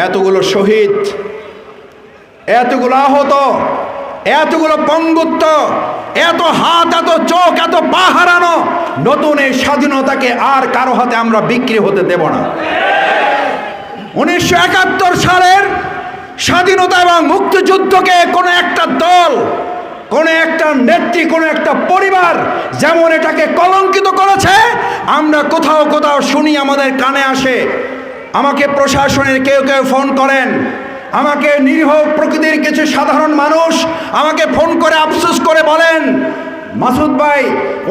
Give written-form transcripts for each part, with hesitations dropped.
এতগুলো শহীদ, এতগুলো আহত, এতগুলো পঙ্গুত্ব, এত হাত, এত চোখ, এত পা হারানো, নতুন এই স্বাধীনতাকে আর কারো হাতে আমরা বিক্রি হতে দেব না। 1971 সালের স্বাধীনতা এবং মুক্তিযুদ্ধকে কোনো একটা দল, কোনো একটা নেত্রী, কোনো একটা পরিবার যেমন এটাকে কলঙ্কিত করেছে, আমরা কোথাও কোথাও শুনি, আমাদের কানে আসে। আমাকে প্রশাসনের কেউ কেউ ফোন করেন, আমাকে নিরীহ প্রকৃতির কিছু সাধারণ মানুষ আমাকে ফোন করে আফসোস করে বলেন, মাসুদ ভাই,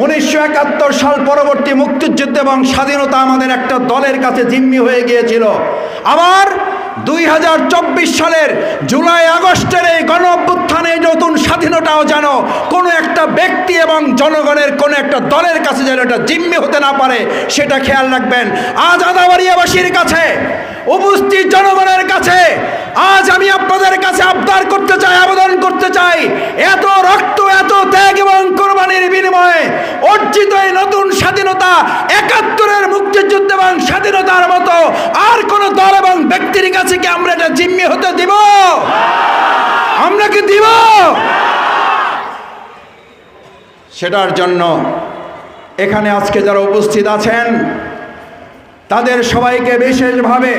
1971 সাল পরবর্তী মুক্তিযুদ্ধ এবং স্বাধীনতা আমাদের একটা দলের কাছে জিম্মি হয়ে গিয়েছিল। আবার 2024 সালের জুলাই আগস্টের এই গণ অভ্যুত্থানে নতুন স্বাধীনতাও যেন কোনো একটা ব্যক্তি এবং জনগণের কোনো একটা দলের কাছে যেন এটা জিম্মি হতে না পারে, সেটা খেয়াল রাখবেন। আজ আদাবাড়িয়াবাসীর কাছে, উপস্থিত জনগণের কাছে আজ আমি আপনাদের কাছে আবদার করতে চাই, আবেদন করতে চাই, এত রক্ত, এত ত্যাগ এবং কোরবানির বিনিময়ে অর্জিত এই নতুন স্বাধীনতা 71-এর মুক্তিযুদ্ধ এবং স্বাধীনতার মতো আর কোন দল এবং ব্যক্তির কাছে কি আমরা এটা জিম্মি হতে দিব? আমরা কি দিব? সেটার জন্য এখানে আজকে যারা উপস্থিত আছেন তাদের সবাইকে বিশেষভাবে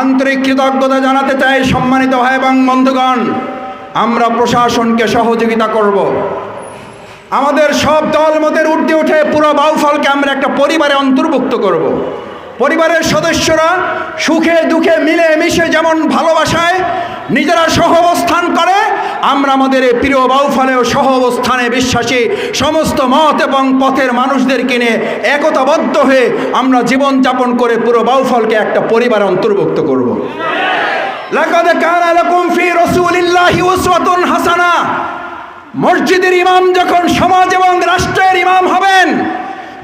আন্তরিক কৃতজ্ঞতা জানাতে চাই। সম্মানিত ভাই এবং বন্ধুগণ, আমরা প্রশাসনকে সহযোগিতা করব। আমাদের সব দল মতের ঊর্ধ্বে উঠে পুরো বাউফলকে আমরা একটা পরিবারে অন্তর্ভুক্ত করব। পরিবারের সদস্যরা সুখে দুঃখে মিলে মিশে যেমন ভালোবাসায় নিজেরা সহ অবস্থান করে, আমরা আমাদের এই প্রিয় বাউফলেও সহ অবস্থানে বিশ্বাসী সমস্ত মত এবং পথের মানুষদেরকে নিয়ে একতাবদ্ধ হয়ে আমরা জীবনযাপন করে পুরো বাউফলকে একটা পরিবারে অন্তর্ভুক্ত করব। লাকাদ কানা লাকুম ফি রাসূলিল্লাহি উসওয়াতুন হাসানা। মসজিদের ইমাম যখন সমাজ এবং রাষ্ট্রের ইমাম হবেন,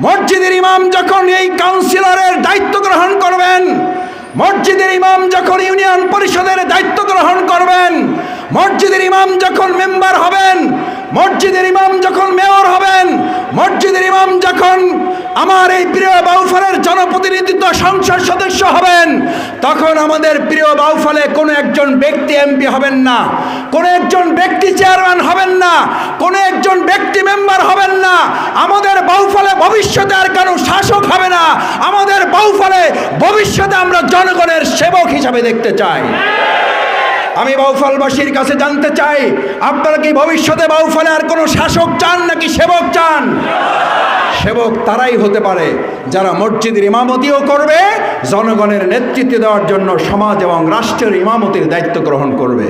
মসজিদের ইমাম যখন এই কাউন্সিলরের দায়িত্ব গ্রহণ করবেন, মসজিদের ইমাম যখন ইউনিয়ন পরিষদের দায়িত্ব গ্রহণ করবেন, মসজিদের ইমাম যখন মেম্বার হবেন, মসজিদের ইমাম যখন মেয়র হবেন, মসজিদের ইমাম যখন আমার এই প্রিয় বাউফলের জনপ্রতিনিধিত্ব সংসদ সদস্য হবেন, তখন আমাদের প্রিয় বাউফলে কোনো একজন ব্যক্তি এমপি হবেন না, কোনো একজন ব্যক্তি চেয়ারম্যান হবেন না, কোনো একজন ব্যক্তি মেম্বার হবেন না। আমাদের বাউফলে ভবিষ্যতে আর কারো শাসক হবে না। আমাদের বাউফলে ভবিষ্যতে আমরা জনগণের সেবক হিসাবে দেখতে চাই। আমি বাউফলবাসীর কাছে জানতে চাই, আপনারা কি ভবিষ্যতে বাউফলে আর কোনো শাসক চান নাকি সেবক চান? সেবক তারাই হতে পারে যারা মসজিদের ইমামতিও করবে, জনগণের নেতৃত্ব দেওয়ার জন্য সমাজ এবং রাষ্ট্রের ইমামতির দায়িত্ব গ্রহণ করবে।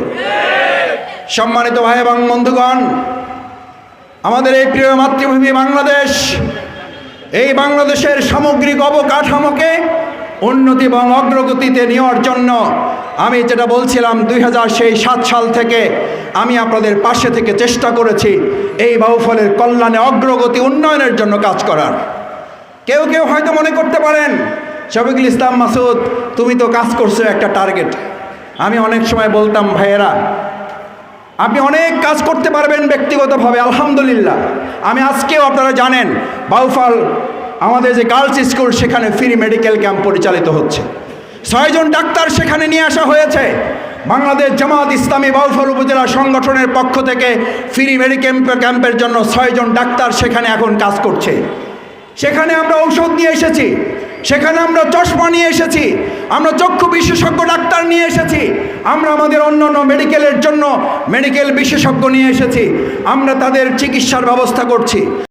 সম্মানিত ভাই এবং বন্ধুগণ, আমাদের এই প্রিয় মাতৃভূমি বাংলাদেশ, এই বাংলাদেশের সামগ্রিক অবকাঠামোকে উন্নতি এবং অগ্রগতিতে নেওয়ার জন্য আমি যেটা বলছিলাম 2007 সাল থেকে আমি আপনাদের পাশে থেকে চেষ্টা করেছি এই বাউফলের কল্যাণে, অগ্রগতি, উন্নয়নের জন্য কাজ করার। কেউ কেউ হয়তো মনে করতে পারেন, শফিকুল ইসলাম মাসুদ, তুমি তো কাজ করছো একটা টার্গেট। আমি অনেক সময় বলতাম, ভাইয়েরা, আপনি অনেক কাজ করতে পারবেন ব্যক্তিগতভাবে, আলহামদুলিল্লাহ। আমি আজকেও, আপনারা জানেন, বাউফল আমাদের যে গার্লস স্কুল, সেখানে ফ্রি মেডিকেল ক্যাম্প পরিচালিত হচ্ছে। 6 জন ডাক্তার সেখানে নিয়ে আসা হয়েছে। বাংলাদেশ জামাত ইসলামী বাউফল উপজেলা সংগঠনের পক্ষ থেকে ফ্রি মেডিকেল ক্যাম্পের জন্য 6 জন ডাক্তার সেখানে এখন কাজ করছে। সেখানে আমরা ঔষধ নিয়ে এসেছি, সেখানে আমরা চশমা নিয়ে এসেছি, আমরা চক্ষু বিশেষজ্ঞ ডাক্তার নিয়ে এসেছি, আমরা আমাদের অন্যান্য মেডিকেলের জন্য মেডিকেল বিশেষজ্ঞ নিয়ে এসেছি। আমরা তাদের চিকিৎসার ব্যবস্থা করছি।